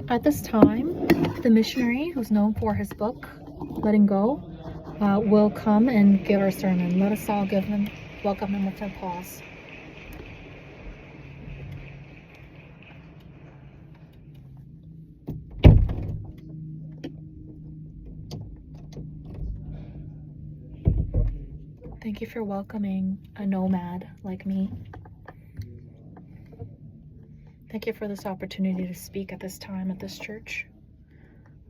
At this time, the missionary, who's known for his book, Letting Go, will come and give our sermon. Let us all welcome him with a pause. Thank you for welcoming a nomad like me. Thank you for this opportunity to speak at this time at this church.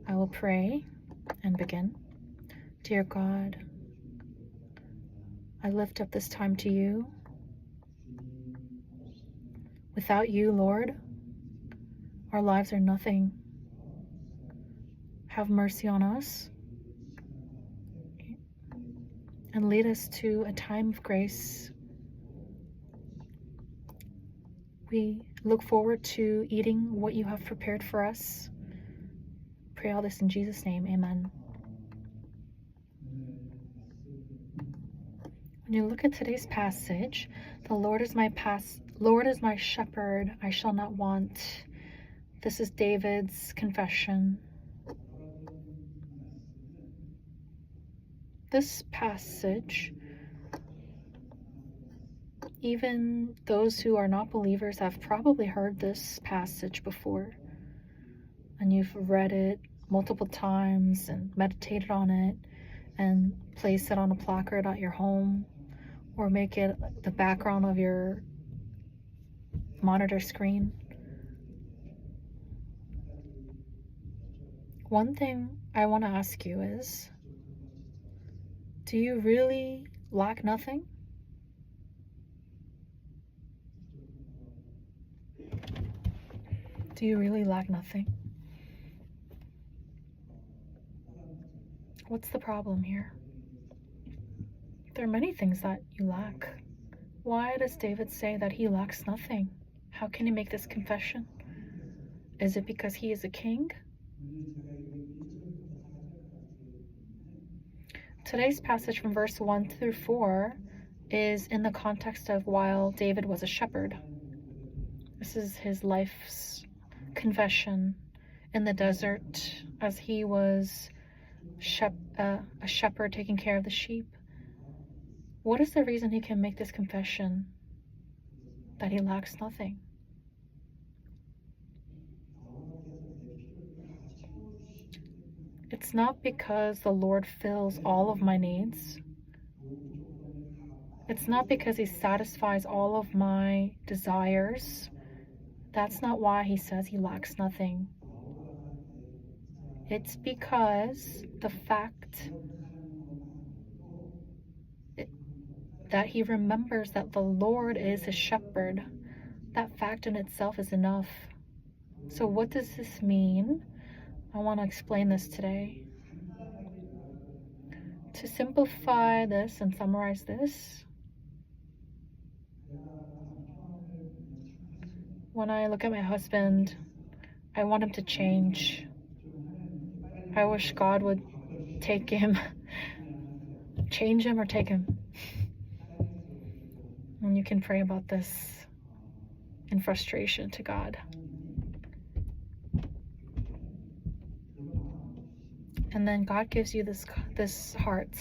I will pray and begin. Dear God, I lift up this time to you. Without you, Lord, our lives are nothing. Have mercy on us and lead us to a time of grace. We look forward to eating what you have prepared for us. Pray all this in Jesus' name, amen. When you look at today's passage, the Lord is my shepherd, I shall not want. This is David's confession. This passage, even those who are not believers have probably heard this passage before, and you've read it multiple times and meditated on it and place it on a placard at your home or make it the background of your monitor screen. One thing I want to ask you is, do you really lack nothing? Do you really lack nothing? What's the problem here? There are many things that you lack. Why does David say that he lacks nothing? How can he make this confession? Is it because he is a king? Today's passage from verse 1 through 4 is in the context of while David was a shepherd. This is his life's confession in the desert as he was a shepherd taking care of the sheep. What is the reason he can make this confession that he lacks nothing? It's not because the Lord fills all of my needs. It's not because he satisfies all of my desires. That's not why he says he lacks nothing. It's because the fact that he remembers that the Lord is his shepherd, that fact in itself is enough. So what does this mean? I want to explain this today. To simplify this and summarize this, when I look at my husband, I want him to change. I wish God would take him, change him or take him. And you can pray about this in frustration to God. And then God gives you this heart.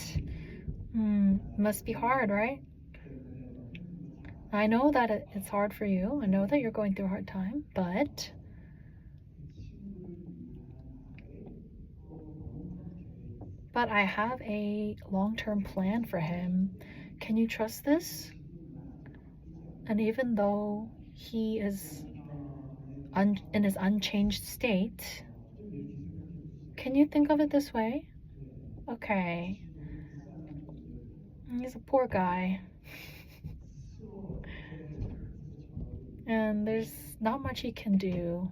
Must be hard, right? I know that it's hard for you. I know that you're going through a hard time, but I have a long-term plan for him. Can you trust this? And even though he is in his unchanged state, can you think of it this way? Okay, he's a poor guy. And there's not much he can do.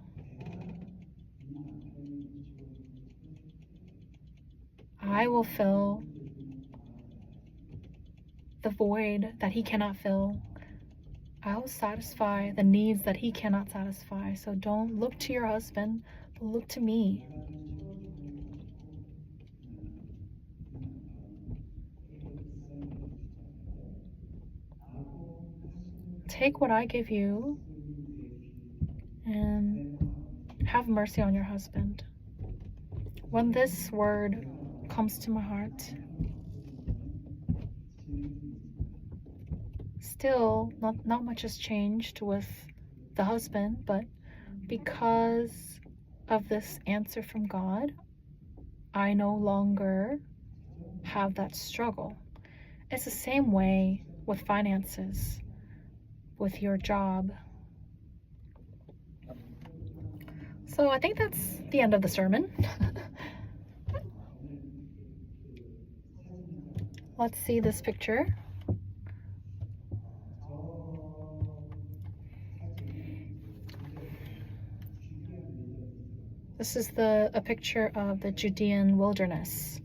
I will fill the void that he cannot fill. I will satisfy the needs that he cannot satisfy. So don't look to your husband, but look to me. Take what I give you and have mercy on your husband. When this word comes to my heart, still not much has changed with the husband, but because of this answer from God, I no longer have that struggle. It's the same way with finances, with your job. So I think that's the end of the sermon. Let's see this picture. This is a picture of the Judean wilderness.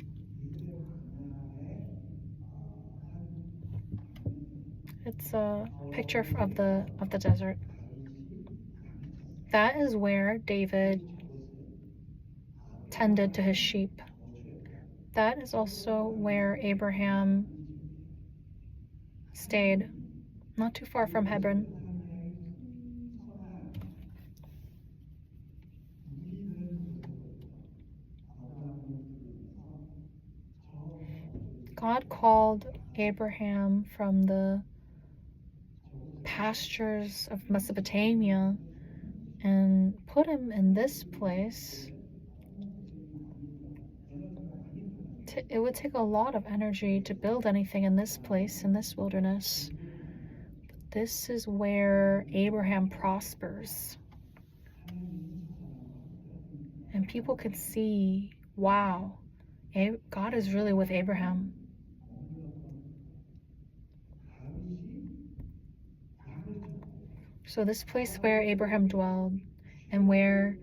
It's a picture of the desert. That is where David tended to his sheep. That is also where Abraham stayed, not too far from Hebron. God called Abraham from the pastures of Mesopotamia and put him in this place. It would take a lot of energy to build anything in this place, in this wilderness. But this is where Abraham prospers. And people could see, wow, God is really with Abraham. So this place where Abraham dwelled and where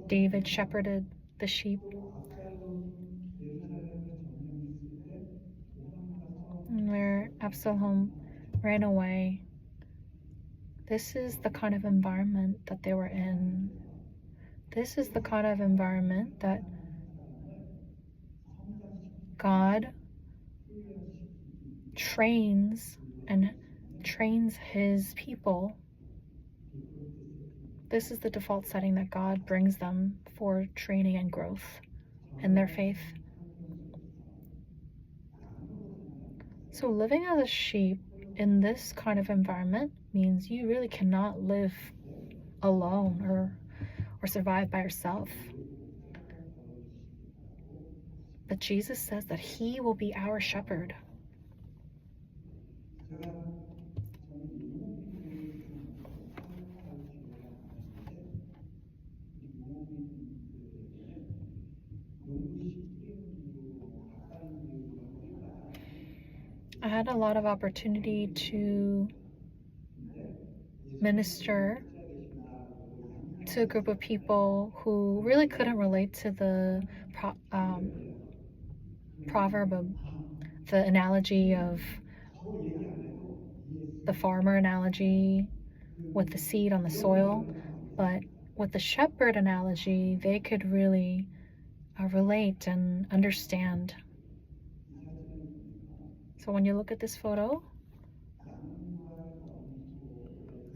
David shepherded the sheep, and where Absalom ran away, this is the kind of environment that they were in. This is the kind of environment that God trains his people. This is the default setting that God brings them for training and growth in their faith. So living as a sheep in this kind of environment means you really cannot live alone or survive by yourself. But Jesus says that He will be our shepherd. I had a lot of opportunity to minister to a group of people who really couldn't relate to the proverb of the analogy of the farmer analogy with the seed on the soil, but with the shepherd analogy, they could really relate and understand. So when you look at this photo,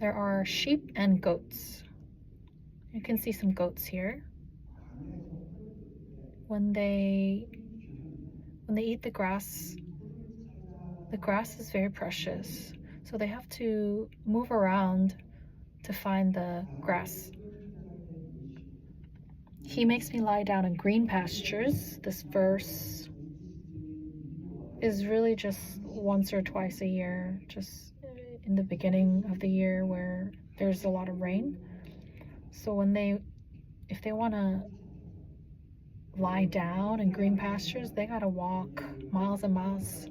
there are sheep and goats. You can see some goats here. When they eat the grass is very precious. So they have to move around to find the grass. He makes me lie down in green pastures. This verse is really just once or twice a year, just in the beginning of the year where there's a lot of rain. So if they want to lie down in green pastures, they gotta walk miles and miles.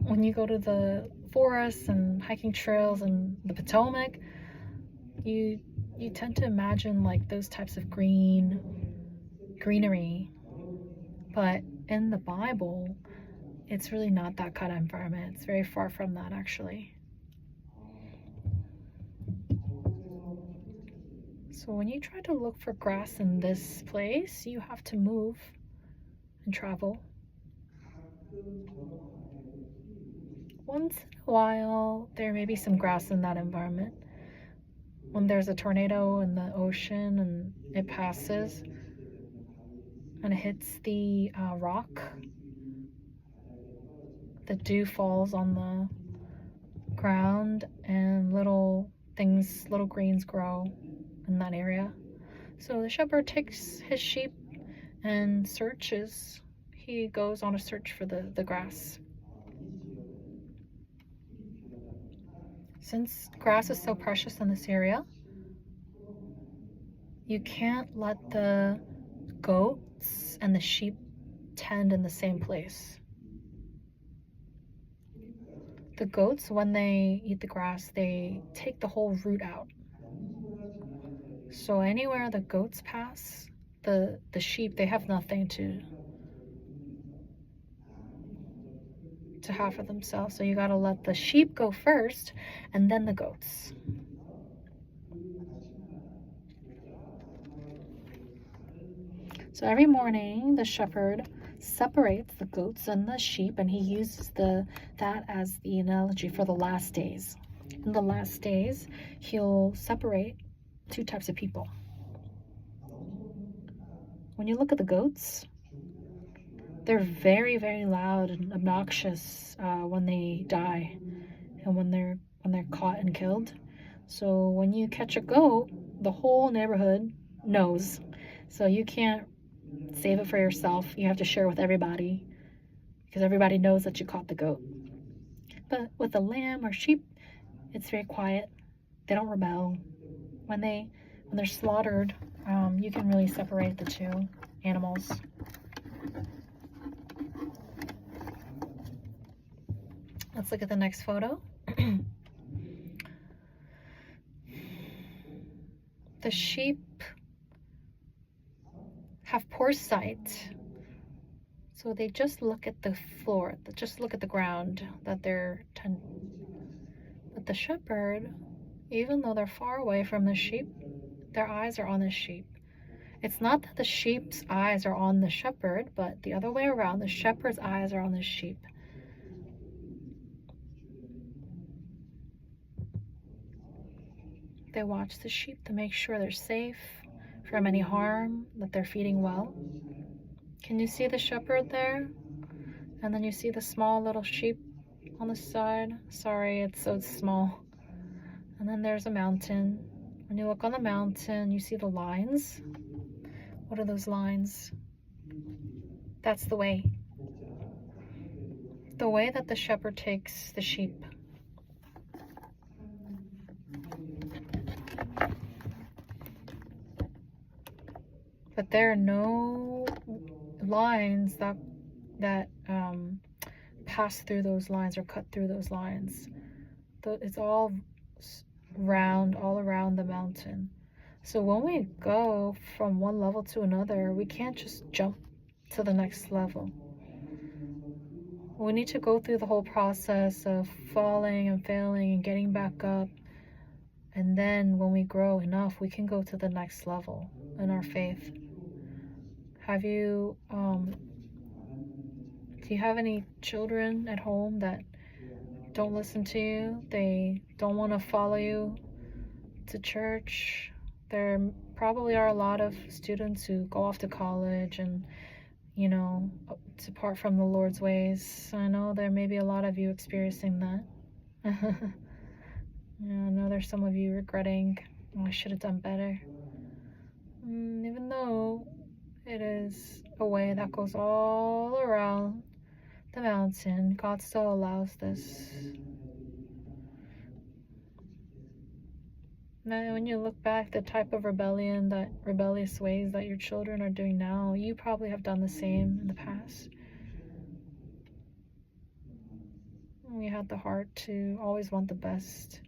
When you go to the forests and hiking trails and the Potomac, you tend to imagine like those types of greenery, but in the Bible, it's really not that kind of environment. It's very far from that, actually. So when you try to look for grass in this place, you have to move and travel. Once in a while, there may be some grass in that environment, when there's a tornado in the ocean and it passes and it hits the rock, the dew falls on the ground and little greens grow in that area. So the shepherd takes his sheep and searches. He goes on a search for the grass. Since grass is so precious in this area, you can't let the goats and the sheep tend in the same place. The goats, when they eat the grass, they take the whole root out. So anywhere the goats pass, the sheep, they have nothing to have for themselves. So you gotta let the sheep go first and then the goats. So every morning the shepherd separates the goats and the sheep, and he uses that as the analogy for the last days. In the last days, he'll separate two types of people. When you look at the goats, they're very, very loud and obnoxious when they die and when they're caught and killed. So when you catch a goat, the whole neighborhood knows. So you can't save it for yourself. You have to share with everybody because everybody knows that you caught the goat. But with a lamb or sheep, it's very quiet. They don't rebel. When they're slaughtered, you can really separate the two animals. Let's look at the next photo. The sheep have poor sight, so they just look at the floor, just look at the ground that but the shepherd, even though they're far away from the sheep, their eyes are on the sheep. It's not that the sheep's eyes are on the shepherd, but the other way around, the shepherd's eyes are on the sheep. They watch the sheep to make sure they're safe from any harm, that they're feeding well. Can you see the shepherd there? And then you see the small little sheep on the side. Sorry, it's so small. And then there's a mountain. When you look on the mountain, you see the lines. What are those lines? That's the way. The way that the shepherd takes the sheep. But there are no lines that pass through those lines or cut through those lines. It's all round, all around the mountain. So when we go from one level to another, we can't just jump to the next level. We need to go through the whole process of falling and failing and getting back up. And then when we grow enough, we can go to the next level in our faith. Do you have any children at home that don't listen to you? They don't want to follow you to church. There probably are a lot of students who go off to college and, depart from the Lord's ways. I know there may be a lot of you experiencing that. I know there's some of you regretting, I should have done better. Even though it is a way that goes all around the mountain, God still allows this. Now, when you look back, the type of rebellious ways that your children are doing now, you probably have done the same in the past. We had the heart to always want the best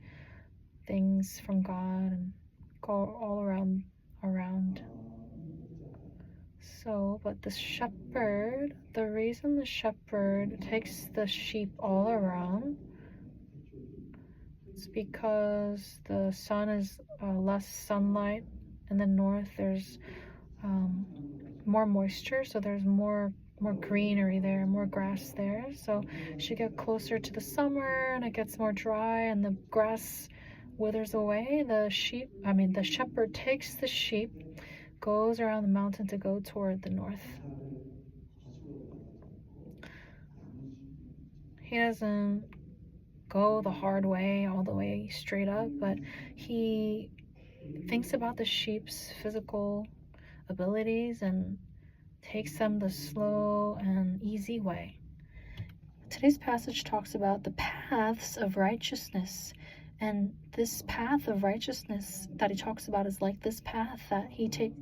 things from God and go all around. So, but the reason the shepherd takes the sheep all around is because the sun is less sunlight in the north. There's more moisture, so there's more greenery there, more grass there. So as you get closer to the summer and it gets more dry and the grass withers away, the shepherd takes the sheep, goes around the mountain to go toward the north. He doesn't go the hard way, all the way straight up, but he thinks about the sheep's physical abilities and takes them the slow and easy way. Today's passage talks about the paths of righteousness, and this path of righteousness that he talks about is like this path that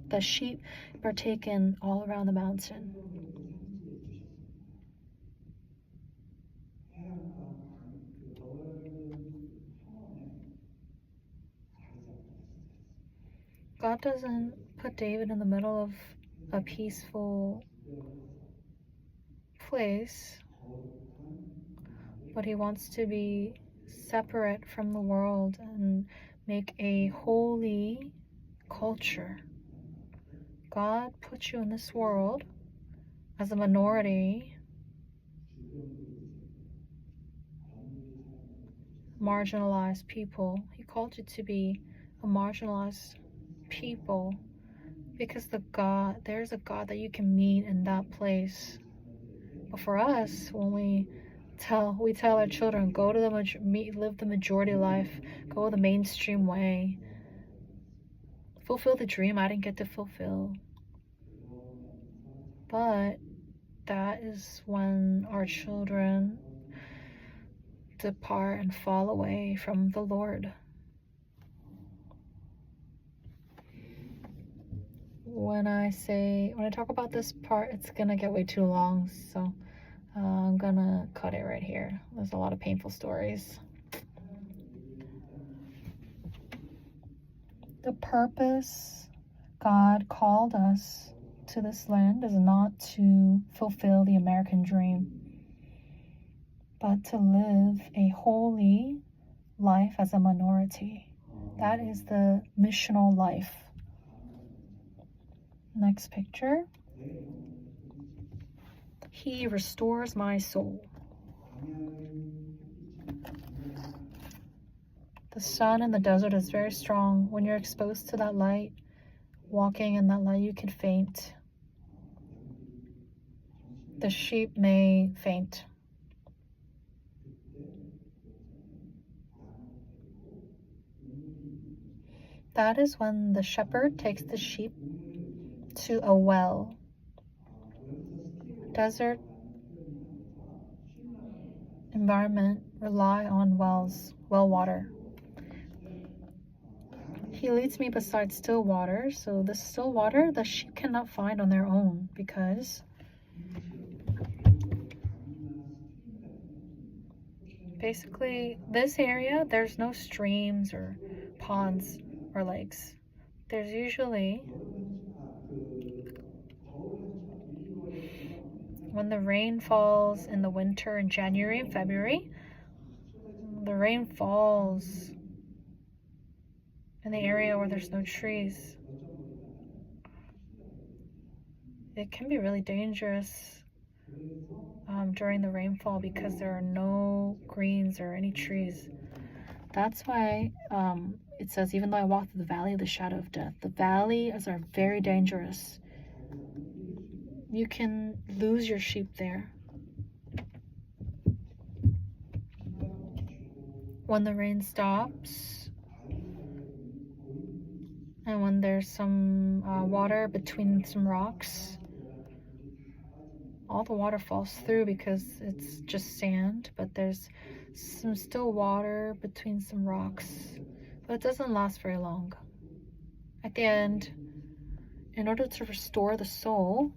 the sheep are taken all around the mountain. God doesn't put David in the middle of a peaceful place, but he wants to be separate from the world and make a holy culture. God put you in this world as a minority, marginalized people. He called you to be a marginalized people because there's a God that you can meet in that place. But for us, when we tell our children, live the majority life, go the mainstream way, fulfill the dream I didn't get to fulfill. But that is when our children depart and fall away from the Lord. When I talk about this part, it's gonna get way too long, so I'm gonna cut it right here. There's a lot of painful stories. The purpose God called us to this land is not to fulfill the American dream, but to live a holy life as a minority. That is the missional life. Next picture. He restores my soul. The sun in the desert is very strong. When you're exposed to that light, walking in that light, you can faint. The sheep may faint. That is when the shepherd takes the sheep to a well. Desert environment rely on well water. He leads me beside still water, so the still water the sheep cannot find on their own because basically this area, there's no streams or ponds or lakes. There's usually, when the rain falls in the winter in January and February, the rain falls in the area where there's no trees. It can be really dangerous during the rainfall because there are no greens or any trees. That's why it says, even though I walk through the valley of the shadow of death, the valleys are very dangerous. You can lose your sheep there. When the rain stops, and when there's some water between some rocks, all the water falls through because it's just sand, but there's some still water between some rocks, but it doesn't last very long. At the end, in order to restore the soul,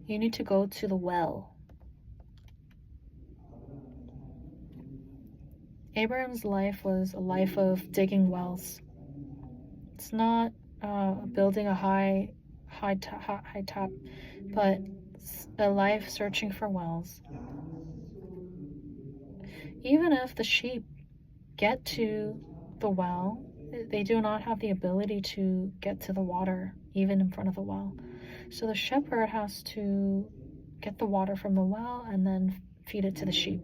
you need to go to the well. Abraham's life was a life of digging wells. It's not building a high top, but a life searching for wells. Even if the sheep get to the well, they do not have the ability to get to the water, even in front of the well. So the shepherd has to get the water from the well and then feed it to the sheep.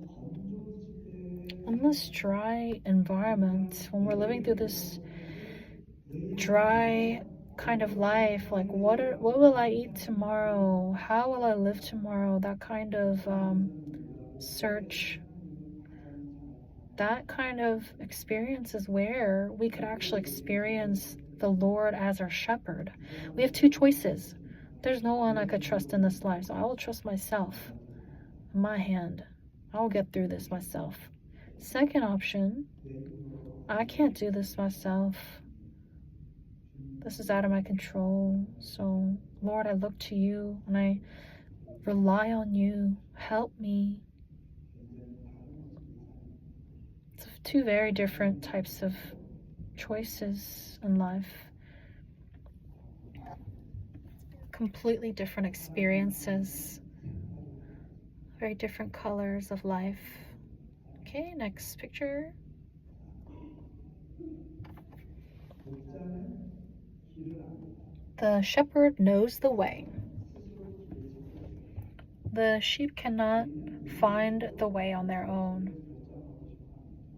in this dry environment, when we're living through this dry kind of life, like what will I eat tomorrow? How will I live tomorrow? That kind of search. That kind of experience is where we could actually experience the Lord as our shepherd. We have two choices. There's no one I could trust in this life, so I will trust myself. In my hand. I will get through this myself. Second option, I can't do this myself. This is out of my control. So, Lord, I look to you and I rely on you. Help me. It's two very different types of choices in life. Completely different experiences. Very different colors of life. Okay, next picture. The shepherd knows the way. The sheep cannot find the way on their own.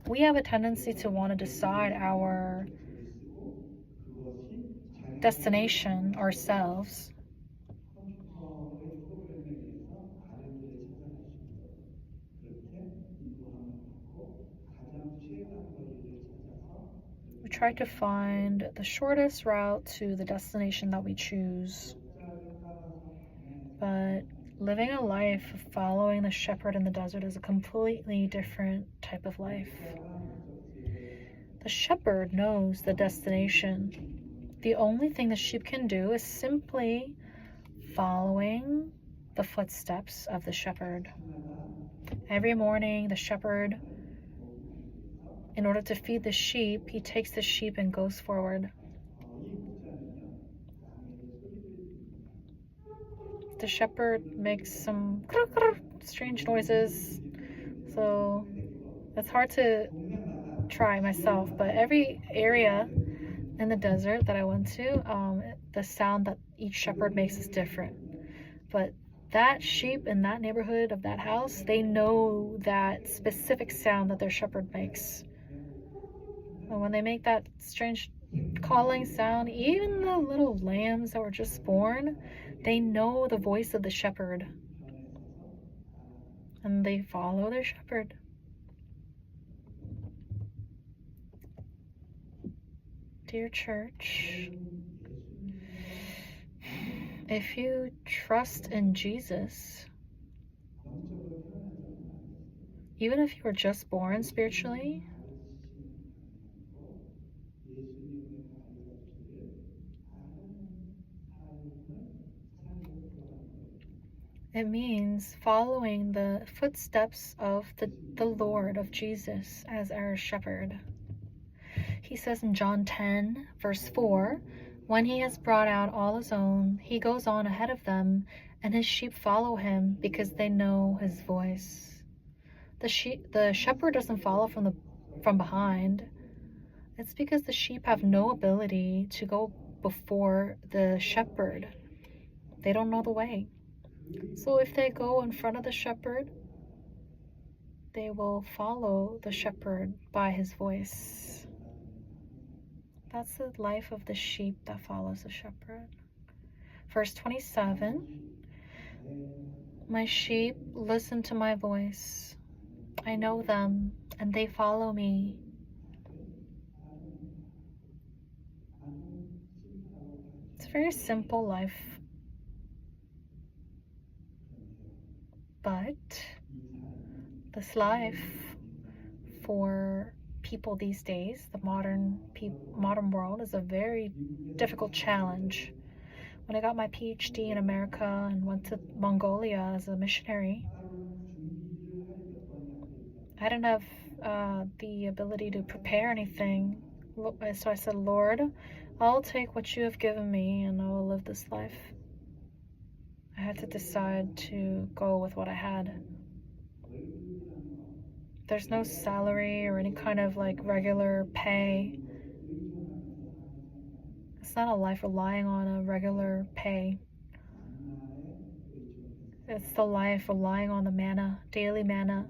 We have a tendency to want to decide our destination ourselves. We try to find the shortest route to the destination that we choose. But living a life following the shepherd in the desert is a completely different type of life. The shepherd knows the destination. The only thing the sheep can do is simply following the footsteps of the shepherd. Every morning, the shepherd, in order to feed the sheep, he takes the sheep and goes forward. The shepherd makes some strange noises, so it's hard to try myself, but every area in the desert that I went to, the sound that each shepherd makes is different. But that sheep in that neighborhood of that house, they know that specific sound that their shepherd makes. And when they make that strange calling sound, even the little lambs that were just born, they know the voice of the shepherd. And they follow their shepherd. Dear church, if you trust in Jesus, even if you were just born spiritually, it means following the footsteps of the Lord, of Jesus, as our shepherd. He says in John 10, verse 4, when he has brought out all his own, he goes on ahead of them, and his sheep follow him because they know his voice. The shepherd doesn't follow from behind. It's because the sheep have no ability to go before the shepherd. They don't know the way. So if they go in front of the shepherd, they will follow the shepherd by his voice. That's the life of the sheep that follows the shepherd. Verse 27, my sheep listen to my voice. I know them, and they follow me. It's a very simple life. But this life for people these days, the modern world, is a very difficult challenge. When I got my PhD in America and went to Mongolia as a missionary, I didn't have the ability to prepare anything. So I said, Lord, I'll take what you have given me and I will live this life. I had to decide to go with what I had. There's no salary or any kind of like regular pay. It's not a life relying on a regular pay. It's the life relying on the manna, daily manna.